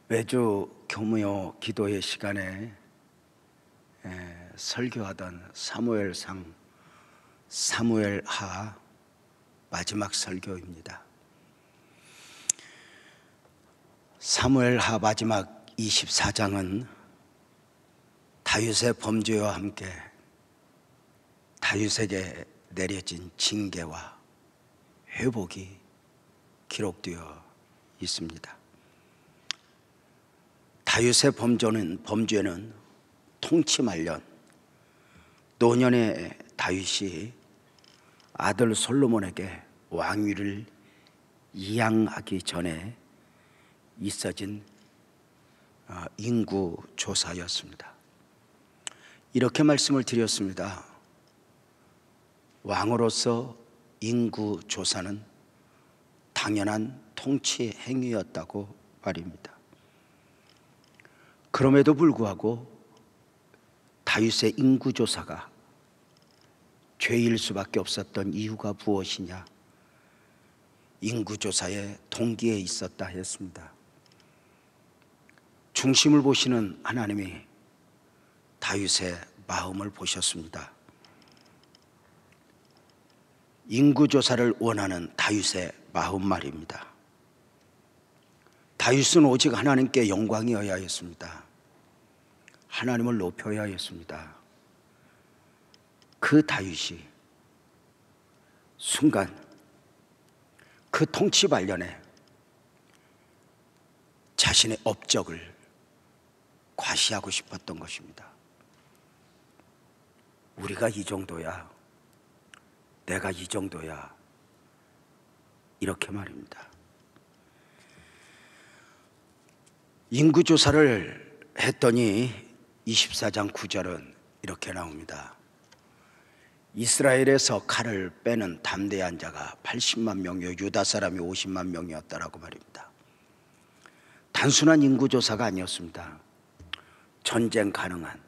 매주 교무요 기도의 시간에 설교하던 사무엘상 사무엘하 마지막 설교입니다. 사무엘하 마지막 24장은 다윗의 범죄와 함께 다윗에게 내려진 징계와 회복이 기록되어 있습니다. 다윗의 범죄는 통치 말년 노년의 다윗이 아들 솔로몬에게 왕위를 이양하기 전에 있어진 인구 조사였습니다. 이렇게 말씀을 드렸습니다. 왕으로서 인구 조사는 당연한 통치 행위였다고 말입니다. 그럼에도 불구하고 다윗의 인구조사가 죄일 수밖에 없었던 이유가 무엇이냐? 인구조사의 동기에 있었다 했습니다. 중심을 보시는 하나님이 다윗의 마음을 보셨습니다. 인구조사를 원하는 다윗의 마음 말입니다. 다윗은 오직 하나님께 영광이어야 했습니다. 하나님을 높여야 했습니다. 그 다윗이 순간 그 통치 말년에 자신의 업적을 과시하고 싶었던 것입니다. 우리가 이 정도야, 내가 이 정도야, 이렇게 말입니다. 인구조사를 했더니 24장 9절은 이렇게 나옵니다. 이스라엘에서 칼을 빼는 담대한 자가 80만 명이요 유다 사람이 50만 명이었다라고 말입니다. 단순한 인구조사가 아니었습니다. 전쟁 가능한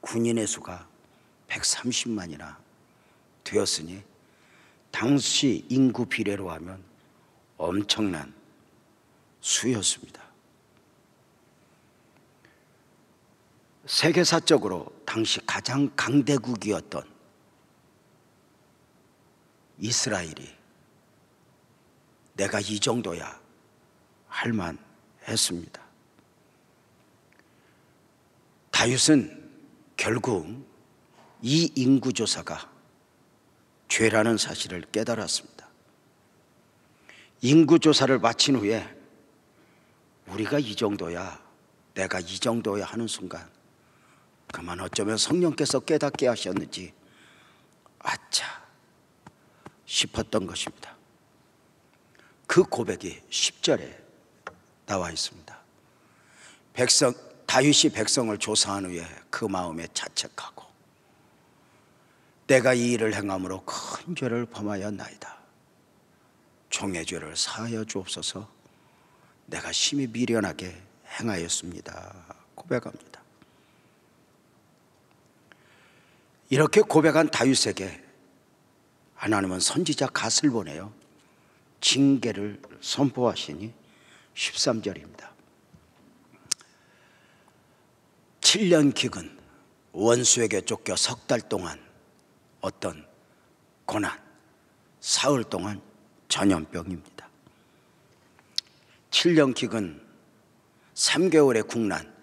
군인의 수가 130만이나 되었으니 당시 인구 비례로 하면 엄청난 수였습니다. 세계사적으로 당시 가장 강대국이었던 이스라엘이 내가 이 정도야 할 만했습니다. 다윗은 결국 이 인구조사가 죄라는 사실을 깨달았습니다. 인구조사를 마친 후에 우리가 이 정도야, 내가 이 정도야 하는 순간 그만 어쩌면 성령께서 깨닫게 하셨는지 아차 싶었던 것입니다. 그 고백이 10절에 나와 있습니다. 다윗이 백성을 조사한 후에 그 마음에 자책하고 내가 이 일을 행함으로 큰 죄를 범하였나이다. 종의 죄를 사하여 주옵소서. 내가 심히 미련하게 행하였습니다. 고백합니다. 이렇게 고백한 다윗에게 하나님은 선지자 갓을 보내요 징계를 선포하시니 13절입니다. 7년 기근 원수에게 쫓겨 석 달 동안 어떤 고난, 사흘 동안 전염병입니다. 7년 기근 3개월의 국난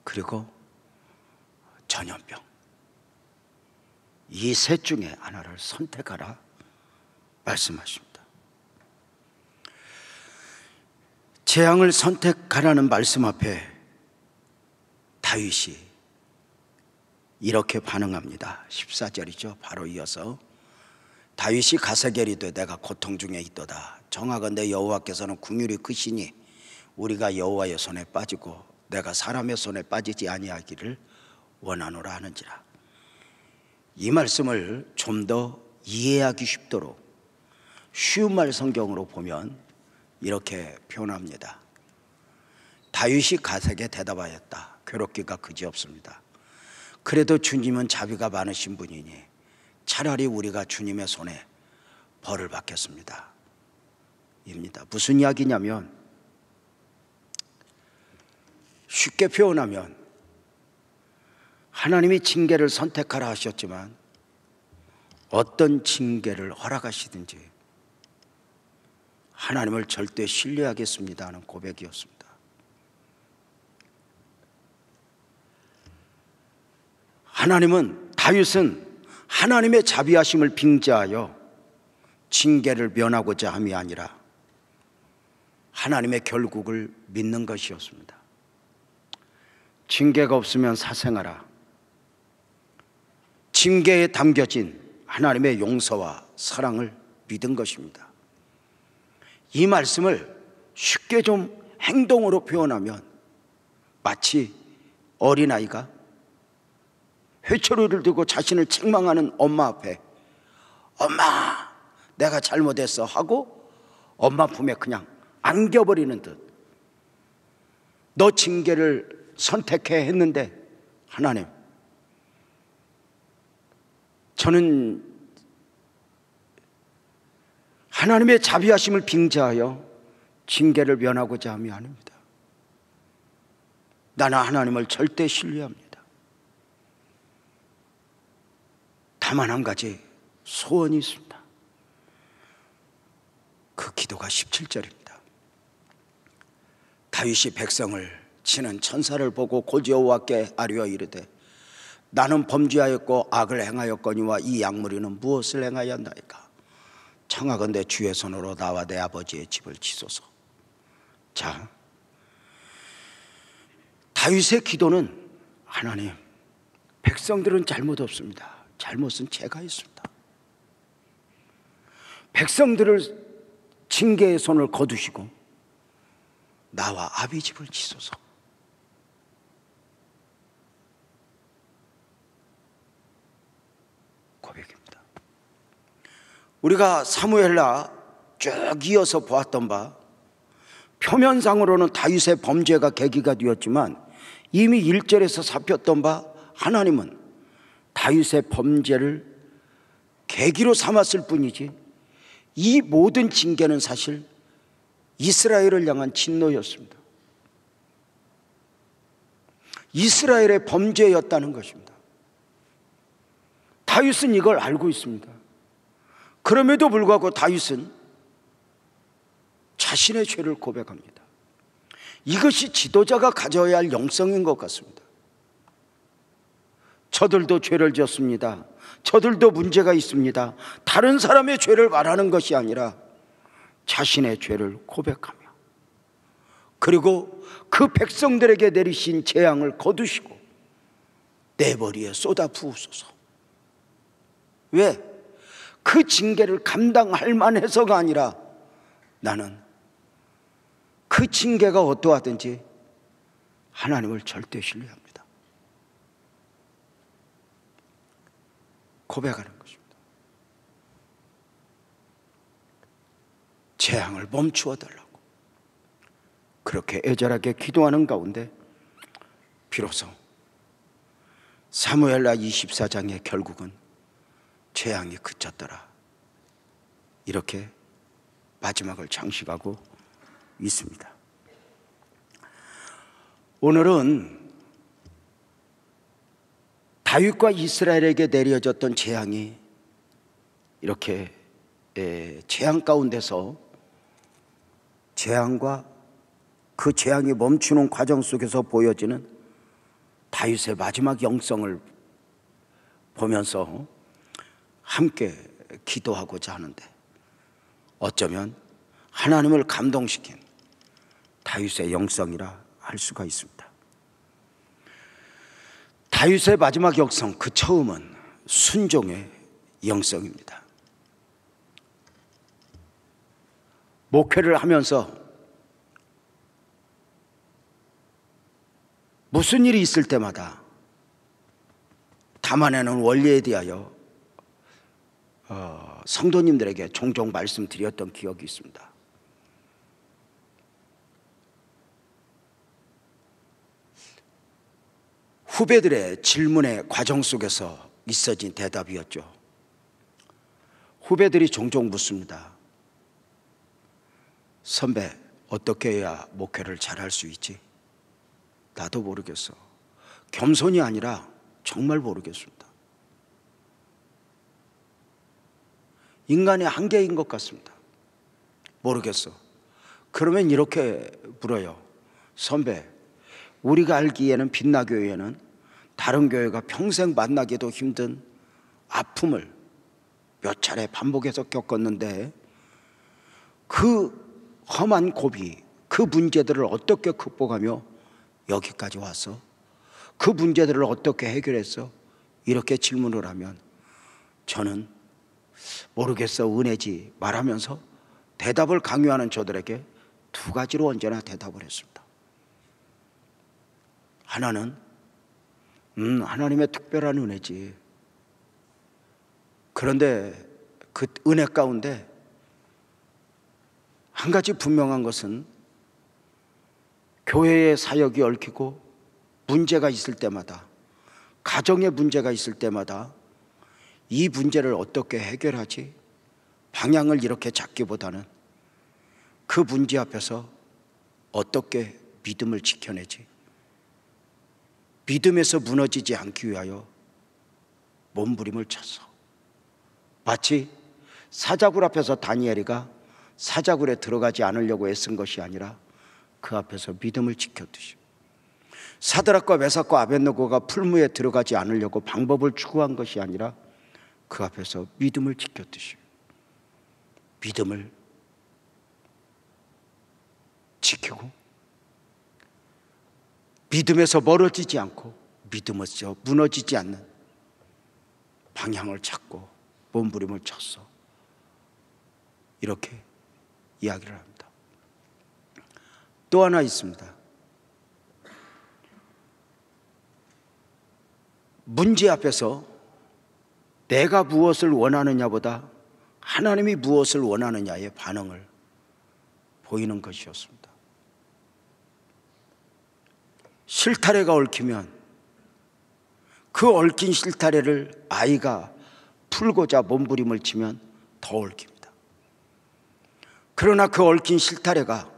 그리고 전염병, 이 셋 중에 하나를 선택하라 말씀하십니다. 재앙을 선택하라는 말씀 앞에 다윗이 이렇게 반응합니다. 14절이죠. 바로 이어서 다윗이 가세게 이르되 내가 고통 중에 있도다. 정하건대 여호와께서는 긍휼이 크시니 우리가 여호와의 손에 빠지고 내가 사람의 손에 빠지지 아니하기를 원하노라 하는지라. 이 말씀을 좀 더 이해하기 쉽도록 쉬운 말 성경으로 보면 이렇게 표현합니다. 다윗이 가세게 대답하였다. 괴롭기가 그지없습니다. 그래도 주님은 자비가 많으신 분이니 차라리 우리가 주님의 손에 벌을 받겠습니다. 입니다. 무슨 이야기냐면 쉽게 표현하면 하나님이 징계를 선택하라 하셨지만 어떤 징계를 허락하시든지 하나님을 절대 신뢰하겠습니다 하는 고백이었습니다. 다윗은 하나님의 자비하심을 빙자하여 징계를 면하고자 함이 아니라 하나님의 결국을 믿는 것이었습니다. 징계가 없으면 사생하라. 징계에 담겨진 하나님의 용서와 사랑을 믿은 것입니다. 이 말씀을 쉽게 좀 행동으로 표현하면 마치 어린아이가 회초리를 들고 자신을 책망하는 엄마 앞에 엄마 내가 잘못했어 하고 엄마 품에 그냥 안겨버리는 듯, 너 징계를 선택해 했는데 하나님, 저는 하나님의 자비하심을 빙자하여 징계를 면하고자 함이 아닙니다. 나는 하나님을 절대 신뢰합니다. 다만 한 가지 소원이 있습니다. 그 기도가 17절입니다. 다윗이 백성을 치는 천사를 보고 고지 여호와께 아뢰어 이르되 나는 범죄하였고 악을 행하였거니와 이 약물이는 무엇을 행하였나이까? 청하건대 주의 손으로 나와 내 아버지의 집을 치소서. 자, 다윗의 기도는 하나님, 백성들은 잘못 없습니다. 잘못은 제가 했습니다. 백성들을 징계의 손을 거두시고 나와 아비 집을 치소서. 고백입니다. 우리가 사무엘라 쭉 이어서 보았던 바, 표면상으로는 다윗의 범죄가 계기가 되었지만 이미 1절에서 살폈던 바 하나님은 다윗의 범죄를 계기로 삼았을 뿐이지 이 모든 징계는 사실 이스라엘을 향한 진노였습니다. 이스라엘의 범죄였다는 것입니다. 다윗은 이걸 알고 있습니다. 그럼에도 불구하고 다윗은 자신의 죄를 고백합니다. 이것이 지도자가 가져야 할 영성인 것 같습니다. 저들도 죄를 지었습니다. 저들도 문제가 있습니다. 다른 사람의 죄를 말하는 것이 아니라 자신의 죄를 고백하며, 그리고 그 백성들에게 내리신 재앙을 거두시고 내 머리에 쏟아 부으소서. 왜? 그 징계를 감당할 만해서가 아니라 나는 그 징계가 어떠하든지 하나님을 절대 신뢰합니다. 고백하는 것입니다. 재앙을 멈추어 달라고 그렇게 애절하게 기도하는 가운데 비로소 사무엘라 24장의 결국은 재앙이 그쳤더라, 이렇게 마지막을 장식하고 있습니다. 오늘은 다윗과 이스라엘에게 내려졌던 재앙이 이렇게 재앙 가운데서 재앙과 그 재앙이 멈추는 과정 속에서 보여지는 다윗의 마지막 영성을 보면서 함께 기도하고자 하는데, 어쩌면 하나님을 감동시킨 다윗의 영성이라 할 수가 있습니다. 다윗의 마지막 영성, 그 처음은 순종의 영성입니다. 목회를 하면서 무슨 일이 있을 때마다 담아내는 원리에 대하여 성도님들에게 종종 말씀드렸던 기억이 있습니다. 후배들의 질문의 과정 속에서 있어진 대답이었죠. 후배들이 종종 묻습니다. 선배, 어떻게 해야 목회를 잘할 수 있지? 나도 모르겠어. 겸손이 아니라 정말 모르겠습니다. 인간의 한계인 것 같습니다. 모르겠어. 그러면 이렇게 물어요. 선배, 우리가 알기에는 빛나교회는 다른 교회가 평생 만나기도 힘든 아픔을 몇 차례 반복해서 겪었는데 그 험한 고비, 그 문제들을 어떻게 극복하며 여기까지 왔어? 그 문제들을 어떻게 해결했어? 이렇게 질문을 하면 저는 모르겠어, 은혜지 말하면서 대답을 강요하는 저들에게 두 가지로 언제나 대답을 했습니다. 하나는 하나님의 특별한 은혜지. 그런데 그 은혜 가운데 한 가지 분명한 것은 교회의 사역이 얽히고 문제가 있을 때마다, 가정의 문제가 있을 때마다 이 문제를 어떻게 해결하지? 방향을 이렇게 잡기보다는 그 문제 앞에서 어떻게 믿음을 지켜내지? 믿음에서 무너지지 않기 위하여 몸부림을 쳤어. 마치 사자굴 앞에서 다니엘이가 사자굴에 들어가지 않으려고 애쓴 것이 아니라 그 앞에서 믿음을 지켰듯이, 사드락과 메삭과 아벳느고가 풀무에 들어가지 않으려고 방법을 추구한 것이 아니라 그 앞에서 믿음을 지켰듯이 믿음을 지키고 믿음에서 멀어지지 않고 믿음에서 무너지지 않는 방향을 찾고 몸부림을 쳤어. 이렇게 이야기를 합니다. 또 하나 있습니다. 문제 앞에서 내가 무엇을 원하느냐보다 하나님이 무엇을 원하느냐의 반응을 보이는 것이었습니다. 실타래가 얽히면 그 얽힌 실타래를 아이가 풀고자 몸부림을 치면 더 얽힙니다. 그러나 그 얽힌 실타래가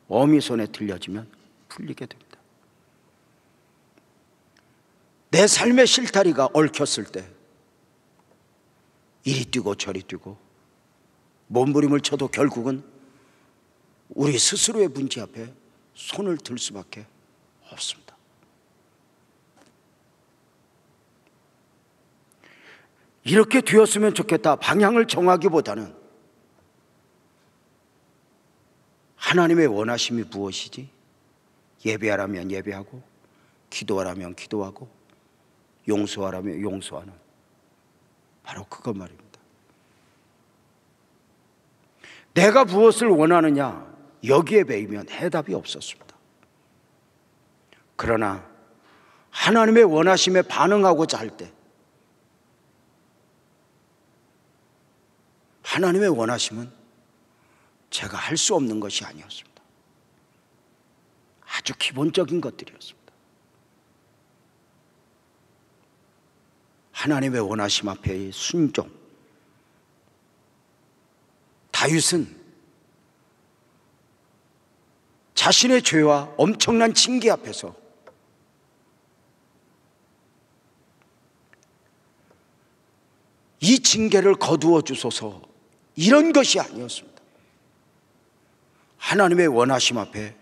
어미 손에 들려지면 풀리게 됩니다. 내 삶의 실타래가 얽혔을 때 이리 뛰고 저리 뛰고 몸부림을 쳐도 결국은 우리 스스로의 문제 앞에 손을 들 수밖에 없습니다. 이렇게 되었으면 좋겠다 방향을 정하기보다는 하나님의 원하심이 무엇이지? 예배하라면 예배하고, 기도하라면 기도하고, 용서하라면 용서하는, 바로 그것 말입니다. 내가 무엇을 원하느냐, 여기에 매이면 해답이 없었습니다. 그러나 하나님의 원하심에 반응하고자 할 때 하나님의 원하심은 제가 할 수 없는 것이 아니었습니다. 아주 기본적인 것들이었습니다. 하나님의 원하심 앞에의 순종. 다윗은 자신의 죄와 엄청난 징계 앞에서 이 징계를 거두어 주소서, 이런 것이 아니었습니다. 하나님의 원하심 앞에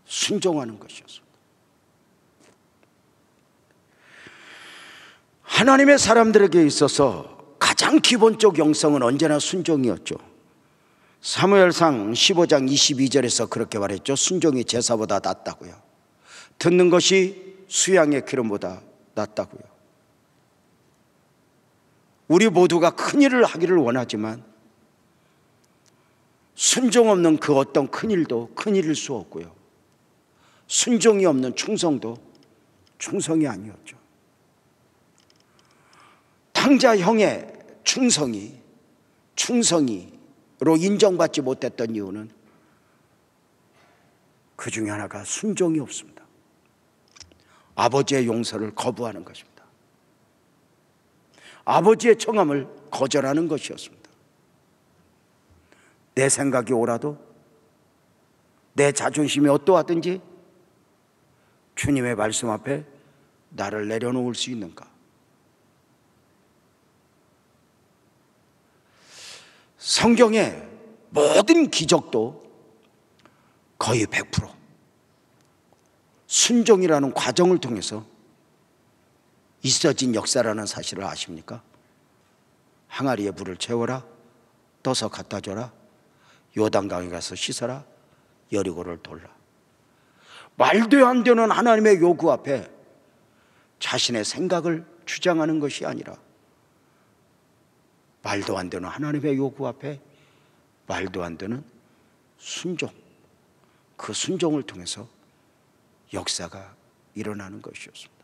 순종하는 것이었습니다. 하나님의 사람들에게 있어서 가장 기본적 영성은 언제나 순종이었죠. 사무엘상 15장 22절에서 그렇게 말했죠. 순종이 제사보다 낫다고요. 듣는 것이 수양의 기름보다 낫다고요. 우리 모두가 큰 일을 하기를 원하지만 순종 없는 그 어떤 큰 일도 큰 일일 수 없고요, 순종이 없는 충성도 충성이 아니었죠. 탕자형의 충성이로 인정받지 못했던 이유는 그 중에 하나가 순종이 없습니다. 아버지의 용서를 거부하는 것입니다. 아버지의 청함을 거절하는 것이었습니다. 내 생각이 옳아도, 내 자존심이 어떠하든지 주님의 말씀 앞에 나를 내려놓을 수 있는가? 성경의 모든 기적도 거의 100% 순종이라는 과정을 통해서 있어진 역사라는 사실을 아십니까? 항아리에 물을 채워라, 떠서 갖다 줘라, 요단강에 가서 씻어라, 여리고를 돌라. 말도 안 되는 하나님의 요구 앞에 자신의 생각을 주장하는 것이 아니라 말도 안 되는 하나님의 요구 앞에 말도 안 되는 순종, 그 순종을 통해서 역사가 일어나는 것이었습니다.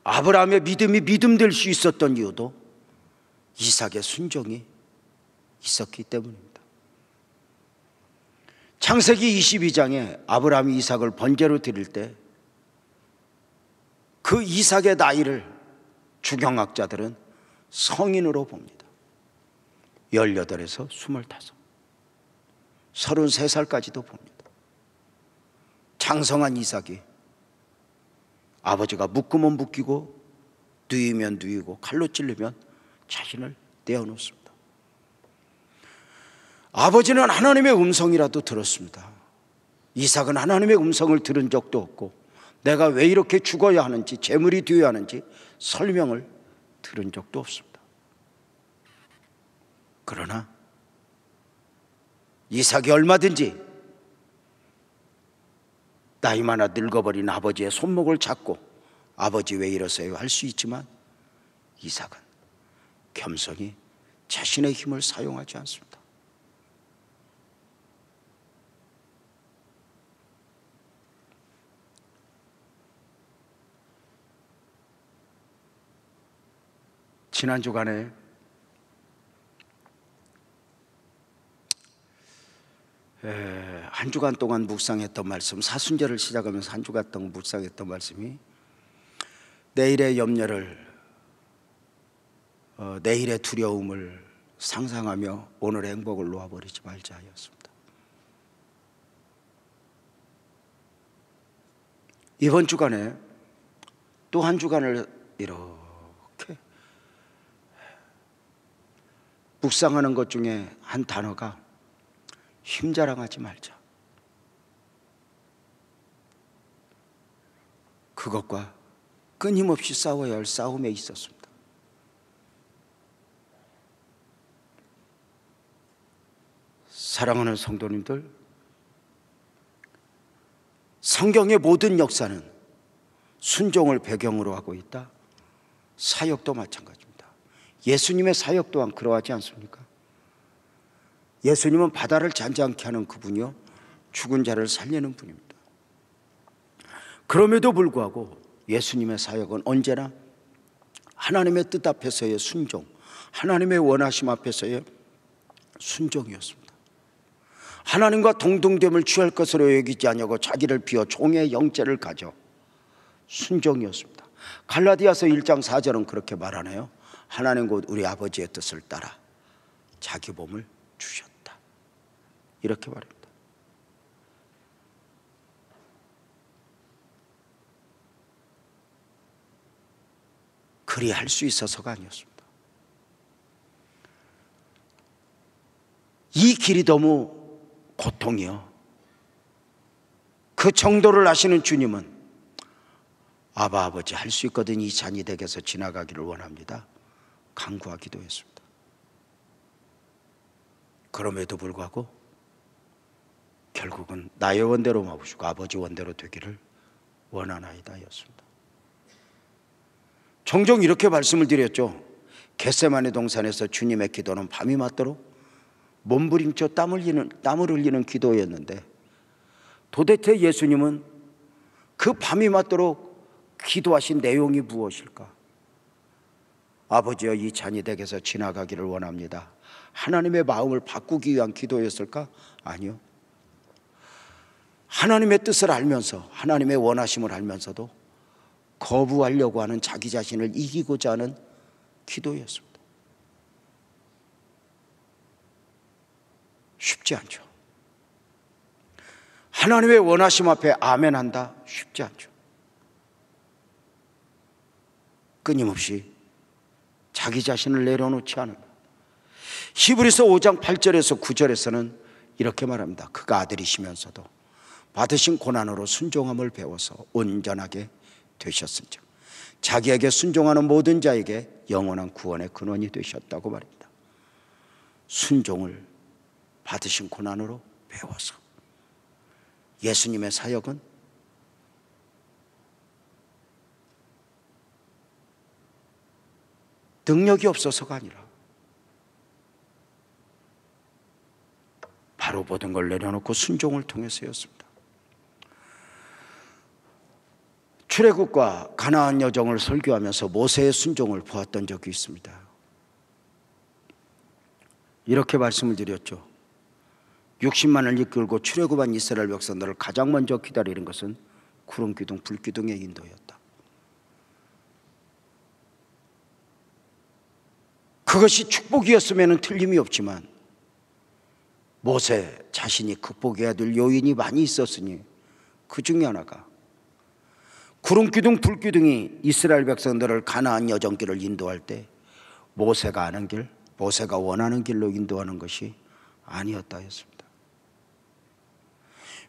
아브라함의 믿음이 믿음될 수 있었던 이유도 이삭의 순종이 있었기 때문입니다. 창세기 22장에 아브라함이 이삭을 번제로 드릴 때 그 이삭의 나이를 주경학자들은 성인으로 봅니다. 18에서 25, 33살까지도 봅니다. 장성한 이삭이 아버지가 묶으면 묶이고 누이면 누이고 칼로 찔르면 자신을 떼어놓습니다. 아버지는 하나님의 음성이라도 들었습니다. 이삭은 하나님의 음성을 들은 적도 없고 내가 왜 이렇게 죽어야 하는지, 재물이 되어야 하는지 설명을 들은 적도 없습니다. 그러나 이삭이 얼마든지 나이 많아 늙어버린 아버지의 손목을 잡고 아버지 왜 이러세요 할 수 있지만 이삭은 겸손히 자신의 힘을 사용하지 않습니다. 지난 주간에 한 주간 동안 묵상했던 말씀, 사순절을 시작하면서 한 주간 동안 묵상했던 말씀이 내일의 염려를, 내일의 두려움을 상상하며 오늘의 행복을 놓아버리지 말자 였습니다. 이번 주간에 또 한 주간을 이렇게 묵상하는 것 중에 한 단어가 힘자랑하지 말자. 그것과 끊임없이 싸워야 할 싸움에 있었습니다. 사랑하는 성도님들, 성경의 모든 역사는 순종을 배경으로 하고 있다. 사역도 마찬가지입니다. 예수님의 사역 또한 그러하지 않습니까? 예수님은 바다를 잔잔케 하는 그분이요 죽은 자를 살리는 분입니다. 그럼에도 불구하고 예수님의 사역은 언제나 하나님의 뜻 앞에서의 순종, 하나님의 원하심 앞에서의 순종이었습니다. 하나님과 동등됨을 취할 것으로 여기지 아니하고 자기를 비워 종의 영체를 가져 순종이었습니다. 갈라디아서 1장 4절은 그렇게 말하네요. 하나님 곧 우리 아버지의 뜻을 따라 자기 몸을 주셨다. 이렇게 말합니다. 그리 할 수 있어서가 아니었습니다. 이 길이 너무 고통이요. 그 정도를 아시는 주님은 아바 아버지 할 수 있거든 이 잔이 댁에서 지나가기를 원합니다. 간구하기도 했습니다. 그럼에도 불구하고 결국은 나의 원대로 마시고 아버지 원대로 되기를 원하나이다 였습니다. 종종 이렇게 말씀을 드렸죠. 겟세마네 동산에서 주님의 기도는 밤이 맞도록 몸부림쳐 땀을 흘리는 기도였는데 도대체 예수님은 그 밤이 맞도록 기도하신 내용이 무엇일까? 아버지여 이 잔이 댁에서 지나가기를 원합니다. 하나님의 마음을 바꾸기 위한 기도였을까? 아니요. 하나님의 뜻을 알면서 하나님의 원하심을 알면서도 거부하려고 하는 자기 자신을 이기고자 하는 기도였습니다. 쉽지 않죠. 하나님의 원하심 앞에 아멘한다 쉽지 않죠. 끊임없이 자기 자신을 내려놓지 않은 것. 히브리서 5장 8절에서 9절에서는 이렇게 말합니다. 그가 아들이시면서도 받으신 고난으로 순종함을 배워서 온전하게 되셨은즉 자기에게 순종하는 모든 자에게 영원한 구원의 근원이 되셨다고 말입니다. 순종을 받으신 고난으로 배워서. 예수님의 사역은 능력이 없어서가 아니라 바로 모든 걸 내려놓고 순종을 통해서였습니다. 출애굽과 가나안 여정을 설교하면서 모세의 순종을 보았던 적이 있습니다. 이렇게 말씀을 드렸죠. 60만을 이끌고 출애굽한 이스라엘 백성들을 가장 먼저 기다리는 것은 구름 기둥 불기둥의 인도였다. 그것이 축복이었으면 틀림이 없지만 모세 자신이 극복해야 될 요인이 많이 있었으니 그 중에 하나가 구름 기둥 불기둥이 이스라엘 백성들을 가나안 여정길을 인도할 때 모세가 아는 길, 모세가 원하는 길로 인도하는 것이 아니었다 했습니다.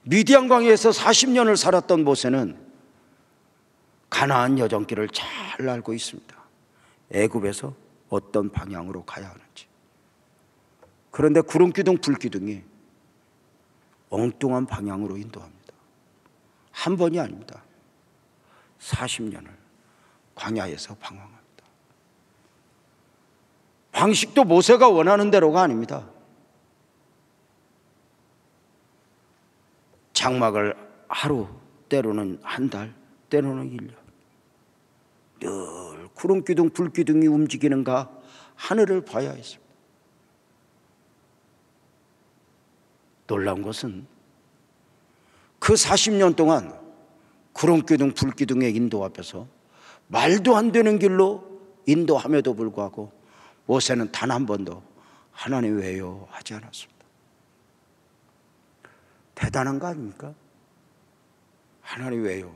미디안 광야에서 40년을 살았던 모세는 가나안 여정길을 잘 알고 있습니다. 애굽에서 어떤 방향으로 가야 하는지. 그런데 구름 기둥 불기둥이 엉뚱한 방향으로 인도합니다. 한 번이 아닙니다. 40년을 광야에서 방황합니다. 방식도 모세가 원하는 대로가 아닙니다. 장막을 하루, 때로는 한 달, 때로는 1년. 늘 구름 기둥 불기둥이 움직이는가 하늘을 봐야 했습니다. 놀라운 것은 그 40년 동안 구름 기둥 불기둥의 인도 앞에서 말도 안 되는 길로 인도함에도 불구하고 모세는 단 한 번도 하나님 왜요 하지 않았습니다. 대단한 거 아닙니까? 하나님 왜요?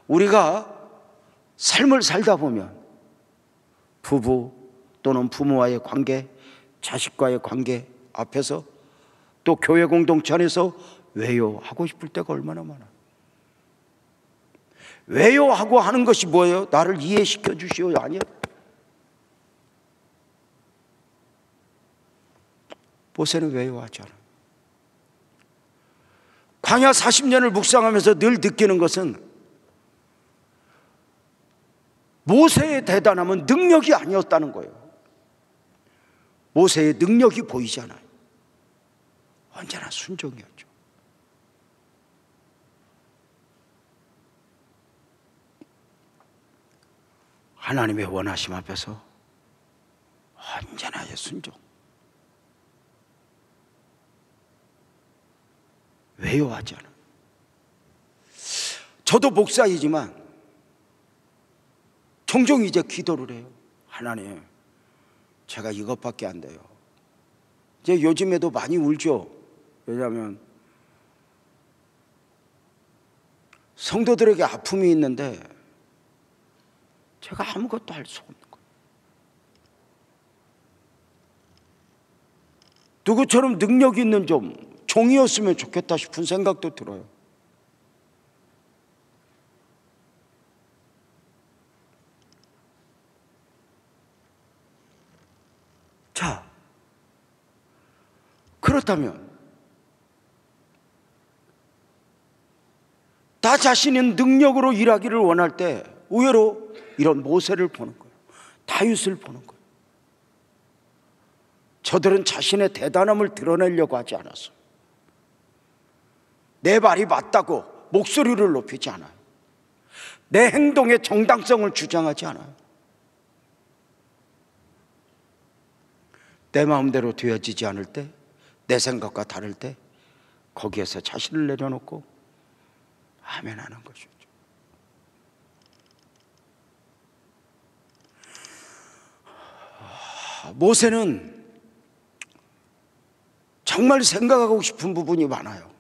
우리가 삶을 살다 보면 부부 또는 부모와의 관계, 자식과의 관계 앞에서 또 교회 공동체 안에서 왜요 하고 싶을 때가 얼마나 많아. 왜요 하고 하는 것이 뭐예요? 나를 이해시켜 주시오. 아니요. 모세는 왜요 하지 않아. 광야 40년을 묵상하면서 늘 느끼는 것은 모세의 대단함은 능력이 아니었다는 거예요. 모세의 능력이 보이지 않아요. 언제나 순종이었죠. 하나님의 원하심 앞에서 언제나의 순종. 왜요 하지 않아요. 저도 목사이지만 종종 이제 기도를 해요. 하나님, 제가 이것밖에 안 돼요. 이제 요즘에도 많이 울죠. 왜냐하면 성도들에게 아픔이 있는데 제가 아무것도 할 수 없는 거예요. 누구처럼 능력 있는 좀 종이었으면 좋겠다 싶은 생각도 들어요. 자, 그렇다면 나 자신은 능력으로 일하기를 원할 때 의외로 이런 모세를 보는 거예요. 다윗을 보는 거예요. 저들은 자신의 대단함을 드러내려고 하지 않았어요. 내 말이 맞다고 목소리를 높이지 않아요. 내 행동의 정당성을 주장하지 않아요. 내 마음대로 되어지지 않을 때, 내 생각과 다를 때 거기에서 자신을 내려놓고 아멘 하는 것이죠. 모세는 정말 생각하고 싶은 부분이 많아요.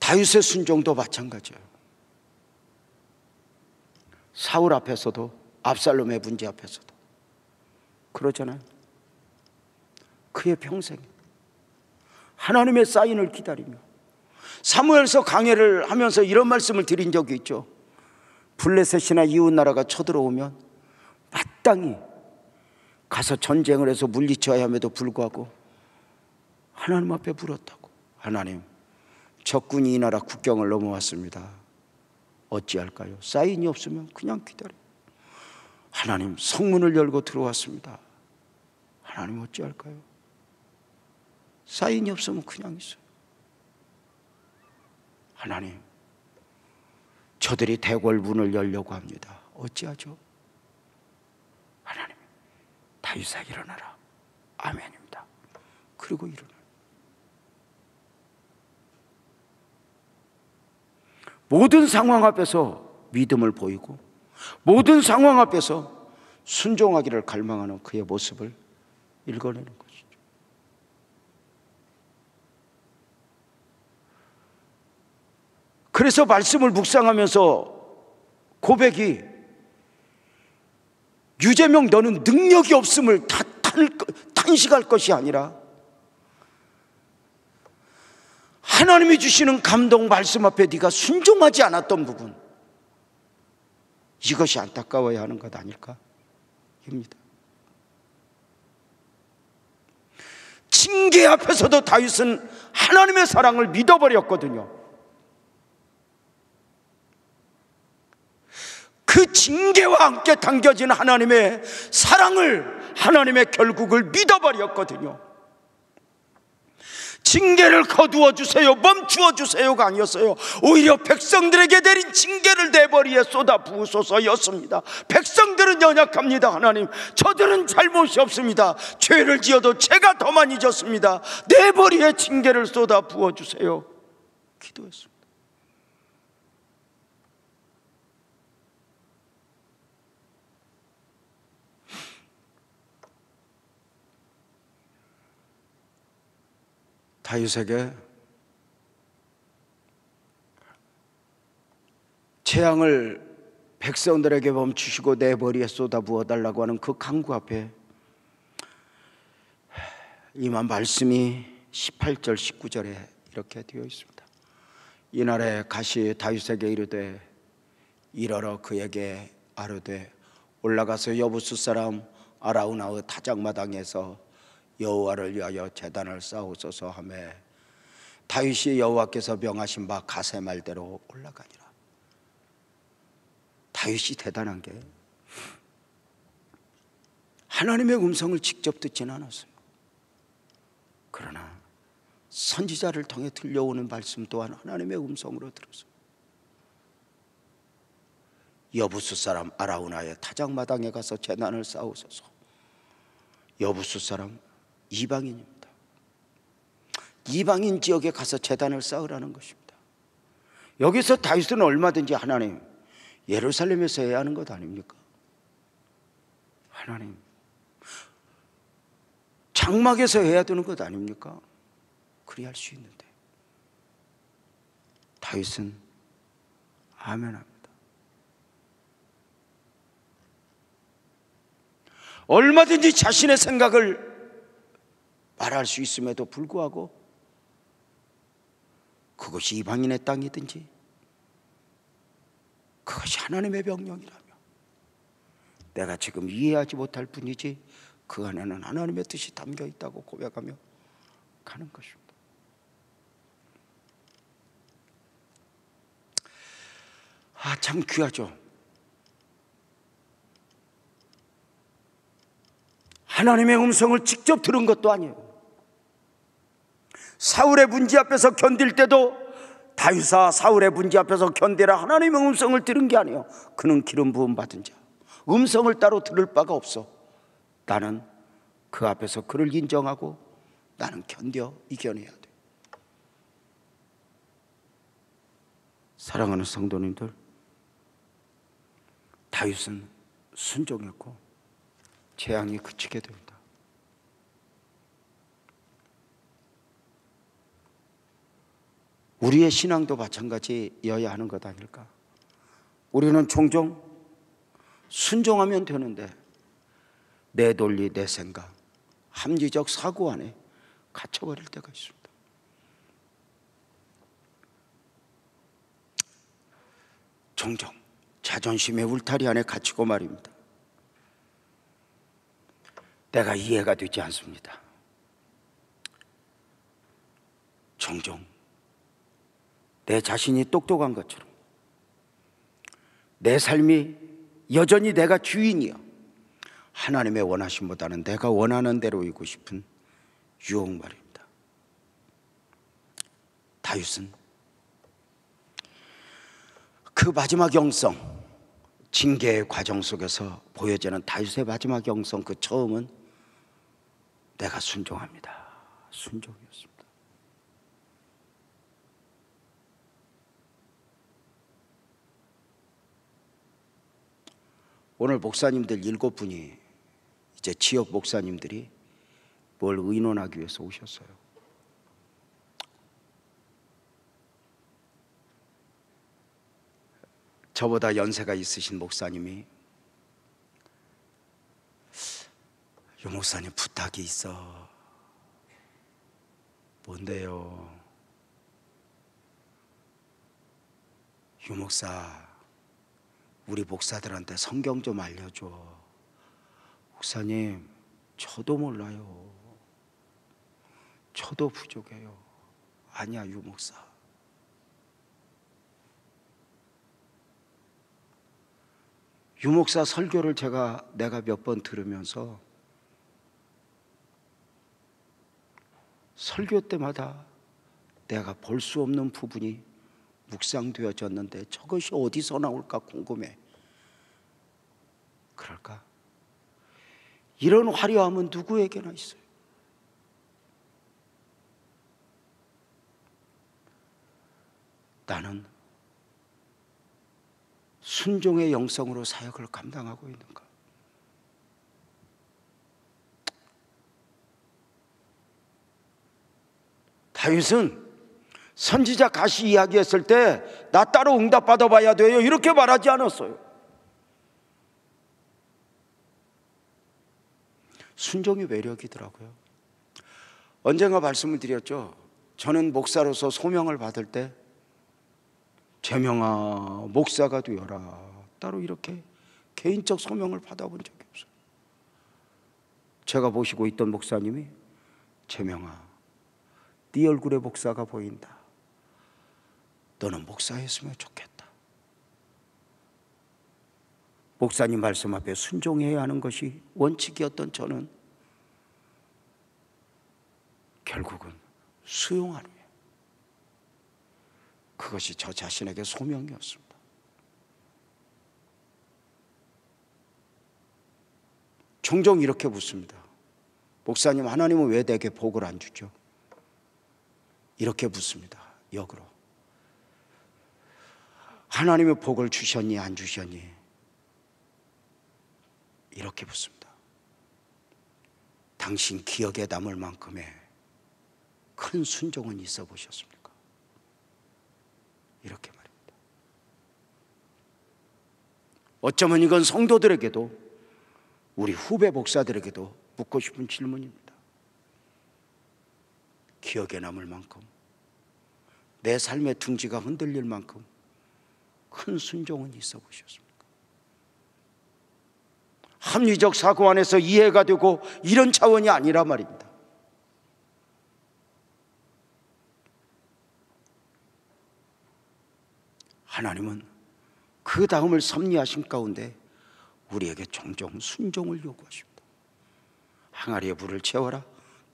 다윗의 순종도 마찬가지예요. 사울 앞에서도, 압살롬의 문제 앞에서도 그러잖아요. 그의 평생 하나님의 사인을 기다리며, 사무엘서 강해를 하면서 이런 말씀을 드린 적이 있죠. 블레셋이나 이웃나라가 쳐들어오면 마땅히 가서 전쟁을 해서 물리쳐야 함에도 불구하고 하나님 앞에 물었다고. 하나님, 적군이 이 나라 국경을 넘어왔습니다. 어찌할까요? 사인이 없으면 그냥 기다려. 하나님, 성문을 열고 들어왔습니다. 하나님, 어찌할까요? 사인이 없으면 그냥 있어요. 하나님, 저들이 대궐 문을 열려고 합니다. 어찌하죠? 하나님, 다윗아 일어나라. 아멘입니다. 그리고 일어나요. 모든 상황 앞에서 믿음을 보이고 모든 상황 앞에서 순종하기를 갈망하는 그의 모습을 읽어내는 것이죠. 그래서 말씀을 묵상하면서 고백이, 유재명 너는 능력이 없음을 탄식할 것이 아니라 하나님이 주시는 감동 말씀 앞에 네가 순종하지 않았던 부분, 이것이 안타까워야 하는 것 아닐까? 입니다. 징계 앞에서도 다윗은 하나님의 사랑을 믿어버렸거든요. 그 징계와 함께 당겨진 하나님의 사랑을, 하나님의 결국을 믿어버렸거든요. 징계를 거두어 주세요, 멈추어 주세요가 아니었어요. 오히려 백성들에게 내린 징계를 내 머리에 쏟아 부으소서였습니다. 백성들은 연약합니다. 하나님, 저들은 잘못이 없습니다. 죄를 지어도 제가 더 많이 졌습니다. 내 머리에 징계를 쏟아 부어 주세요. 기도했습니다. 다윗에게 재앙을 백성들에게 멈추시고 내 머리에 쏟아부어 달라고 하는 그 간구 앞에 임한 말씀이 18절 19절에 이렇게 되어 있습니다. 이날에 가시 다윗에게 이르되 일어러 그에게 아뢰되 올라가서 여부수 사람 아라우나의 타작마당에서 여호와를 위하여 제단을 쌓으소서 하매 다윗이 여호와께서 명하신 바 가세 말대로 올라가니라. 다윗이 대단한 게 하나님의 음성을 직접 듣지는 않았어요. 그러나 선지자를 통해 들려오는 말씀 또한 하나님의 음성으로 들었어요. 여부수 사람 아라우나의 타작마당에 가서 제단을 쌓으소서. 여부수 사람 이방인입니다. 이방인 지역에 가서 제단을 쌓으라는 것입니다. 여기서 다윗은 얼마든지 하나님, 예루살렘에서 해야 하는 것 아닙니까? 하나님, 장막에서 해야 되는 것 아닙니까? 그리 할 수 있는데 다윗은 아멘합니다. 얼마든지 자신의 생각을 말할 수 있음에도 불구하고 그것이 이방인의 땅이든지 그것이 하나님의 명령이라며 내가 지금 이해하지 못할 뿐이지 그 안에는 하나님의 뜻이 담겨 있다고 고백하며 가는 것입니다. 참 귀하죠. 하나님의 음성을 직접 들은 것도 아니에요. 사울의 문제 앞에서 견딜 때도 다윗아 사울의 문제 앞에서 견디라 하나님의 음성을 들은 게 아니에요. 그는 기름 부음 받은 자, 음성을 따로 들을 바가 없어. 나는 그 앞에서 그를 인정하고 나는 견뎌 이겨내야 돼. 사랑하는 성도님들, 다윗은 순종했고 재앙이 그치게 됩니다. 우리의 신앙도 마찬가지여야 하는 것 아닐까? 우리는 종종 순종하면 되는데 내 논리, 내 생각, 합리적 사고 안에 갇혀버릴 때가 있습니다. 종종 자존심의 울타리 안에 갇히고 말입니다. 내가 이해가 되지 않습니다. 종종 내 자신이 똑똑한 것처럼 내 삶이 여전히 내가 주인이여 하나님의 원하심보다는 내가 원하는 대로 이고 싶은 유혹 말입니다. 다윗은 그 마지막 영성, 징계의 과정 속에서 보여지는 다윗의 마지막 영성, 그 처음은 내가 순종합니다. 순종이었습니다. 오늘 목사님들 7분이 이제 지역 목사님들이 뭘 의논하기 위해서 오셨어요. 저보다 연세가 있으신 목사님이 유 목사님 부탁이 있어. 뭔데요? 유 목사, 우리 목사들한테 성경 좀 알려줘. 목사님, 저도 몰라요. 저도 부족해요. 아니야, 유 목사. 유 목사 설교를 내가 몇 번 들으면서 설교 때마다 내가 볼 수 없는 부분이 묵상되어졌는데 저것이 어디서 나올까 궁금해. 그럴까? 이런 화려함은 누구에게나 있어요. 나는 순종의 영성으로 사역을 감당하고 있는가? 다윗은 선지자 가시 이야기했을 때 나 따로 응답 받아봐야 돼요 이렇게 말하지 않았어요. 순종이 매력이더라고요. 언젠가 말씀을 드렸죠. 저는 목사로서 소명을 받을 때 제명아 목사가 되어라 따로 이렇게 개인적 소명을 받아본 적이 없어요. 제가 모시고 있던 목사님이 제명아 네 얼굴에 목사가 보인다. 너는 목사였으면 좋겠다. 목사님 말씀 앞에 순종해야 하는 것이 원칙이었던 저는 결국은 수용하는 그것이 저 자신에게 소명이었습니다. 종종 이렇게 묻습니다. 목사님, 하나님은 왜 내게 복을 안 주죠? 이렇게 묻습니다. 역으로. 하나님의 복을 주셨니 안 주셨니? 이렇게 묻습니다. 당신 기억에 남을 만큼의 큰 순종은 있어 보셨습니까? 이렇게 말입니다. 어쩌면 이건 성도들에게도 우리 후배 목사들에게도 묻고 싶은 질문입니다. 기억에 남을 만큼 내 삶의 둥지가 흔들릴 만큼 큰 순종은 있어 보셨습니까? 합리적 사고 안에서 이해가 되고 이런 차원이 아니라 말입니다. 하나님은 그 다음을 섭리하신 가운데 우리에게 종종 순종을 요구하십니다. 항아리에 물을 채워라,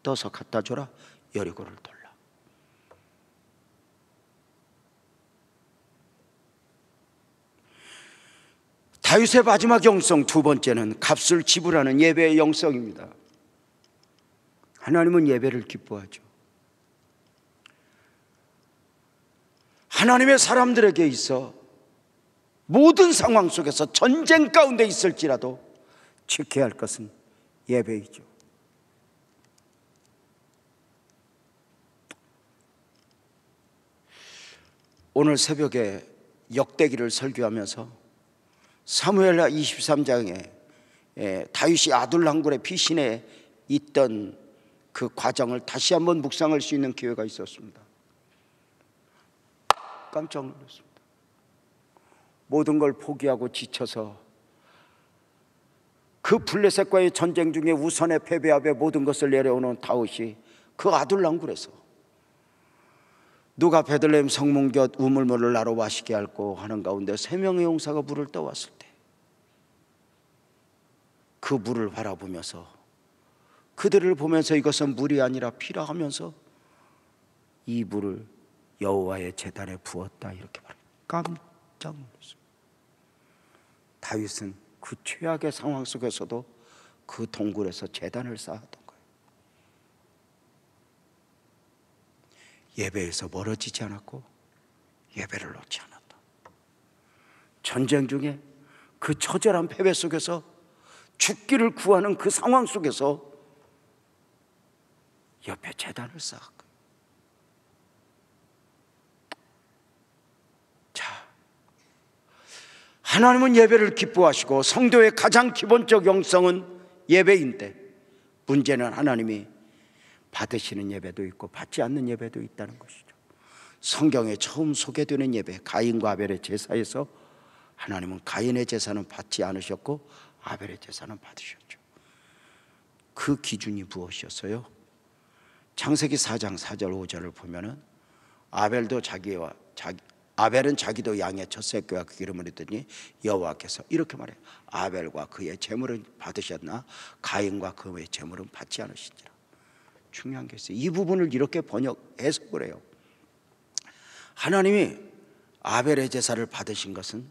떠서 갖다 줘라, 여리고를 돌라. 다윗의 마지막 영성 두 번째는 값을 지불하는 예배의 영성입니다. 하나님은 예배를 기뻐하죠. 하나님의 사람들에게 있어 모든 상황 속에서 전쟁 가운데 있을지라도 지켜야 할 것은 예배이죠. 오늘 새벽에 역대기를 설교하면서 사무엘하 23장에 다윗이 아둘람굴의 피신에 있던 그 과정을 다시 한번 묵상할 수 있는 기회가 있었습니다. 깜짝 놀랐습니다. 모든 걸 포기하고 지쳐서 그 블레셋과의 전쟁 중에 우선의 패배 앞에 모든 것을 내려오는 다윗이 그 아둘람굴에서 누가 베들레헴 성문 곁 우물물을 나로 마시게 할고 하는 가운데 3명의 용사가 물을 떠왔을 때 그 물을 바라보면서 그들을 보면서 이것은 물이 아니라 피라 하면서 이 물을 여호와의 제단에 부었다 이렇게 말해요. 깜짝 놀랐습니다. 다윗은 그 최악의 상황 속에서도 그 동굴에서 제단을 쌓았던 거예요. 예배에서 멀어지지 않았고 예배를 놓지 않았다. 전쟁 중에 그 처절한 패배 속에서 죽기를 구하는 그 상황 속에서 옆에 제단을 쌓았고, 자, 하나님은 예배를 기뻐하시고 성도의 가장 기본적 영성은 예배인데, 문제는 하나님이 받으시는 예배도 있고 받지 않는 예배도 있다는 것이죠. 성경에 처음 소개되는 예배, 가인과 아벨의 제사에서 하나님은 가인의 제사는 받지 않으셨고 아벨의 제사는 받으셨죠. 그 기준이 무엇이었어요? 창세기 4장 4절 5절을 보면은 아벨은 자기도 양의 첫 새끼와 그 기름을 했더니 여호와께서 이렇게 말해요. 아벨과 그의 제물은 받으셨나 가인과 그의 제물은 받지 않으시니라. 중요한 게 있어요. 이 부분을 이렇게 해석을 해요. 하나님이 아벨의 제사를 받으신 것은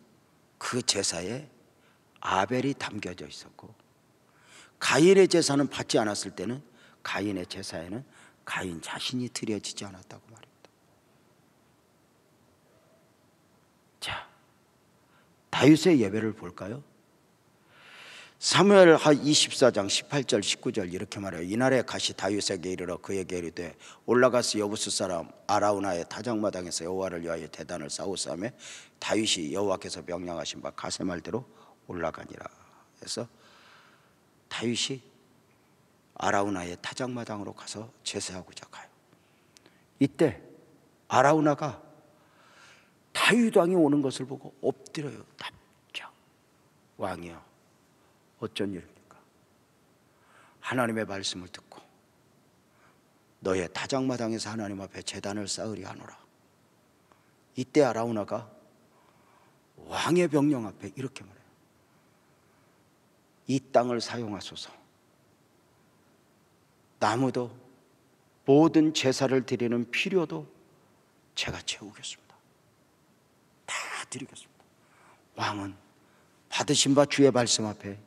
그 제사에 아벨이 담겨져 있었고, 가인의 제사는 받지 않았을 때는 가인의 제사에는 가인 자신이 드려지지 않았다고 말입니다. 자, 다윗의 예배를 볼까요? 사무엘하 24장 18절 19절 이렇게 말해요. 이날에 가시 다윗에게 이르러 그에게 이르되 올라가서 여부스 사람 아라우나의 타작마당에서 여호와를 위하여 제단을 쌓으사매 다윗이 여호와께서 명령하신 바 가세말대로 올라가니라. 그래서 다윗이 아라우나의 타작마당으로 가서 제사하고자 가요. 이때 아라우나가 다윗 왕이 오는 것을 보고 엎드려요. 납작. 왕이여, 어쩐 일입니까? 하나님의 말씀을 듣고 너의 타작마당에서 하나님 앞에 제단을 쌓으리 하노라. 이때 아라우나가 왕의 명령 앞에 이렇게 말해요. 이 땅을 사용하소서. 나무도 모든 제사를 드리는 필요도 제가 채우겠습니다. 다 드리겠습니다. 왕은 받으신 바 주의 말씀 앞에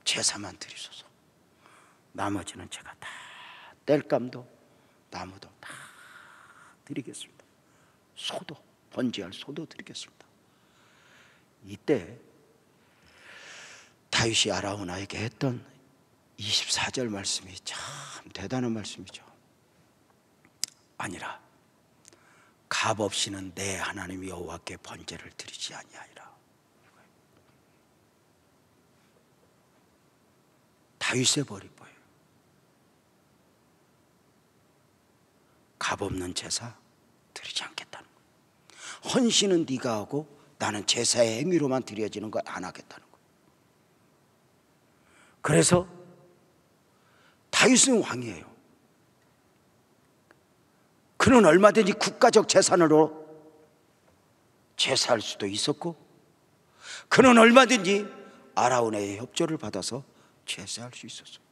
제사만 드리소서. 나머지는 제가 다 땔감도 나무도 다 드리겠습니다. 소도, 번제할 소도 드리겠습니다. 이때 다윗이 아라우나에게 했던 24절 말씀이 참 대단한 말씀이죠. 아니라 값 없이는 내 하나님 여호와께 번제를 드리지 아니하리라. 다윗의 벌이 뭐예요? 값 없는 제사 드리지 않겠다는 거예요. 헌신은 네가 하고 나는 제사의 행위로만 드려지는 거 안 하겠다는 거예요. 그래서 다윗은 왕이에요. 그는 얼마든지 국가적 재산으로 제사할 수도 있었고, 그는 얼마든지 아라우나의 협조를 받아서 제사할 수 있었어요.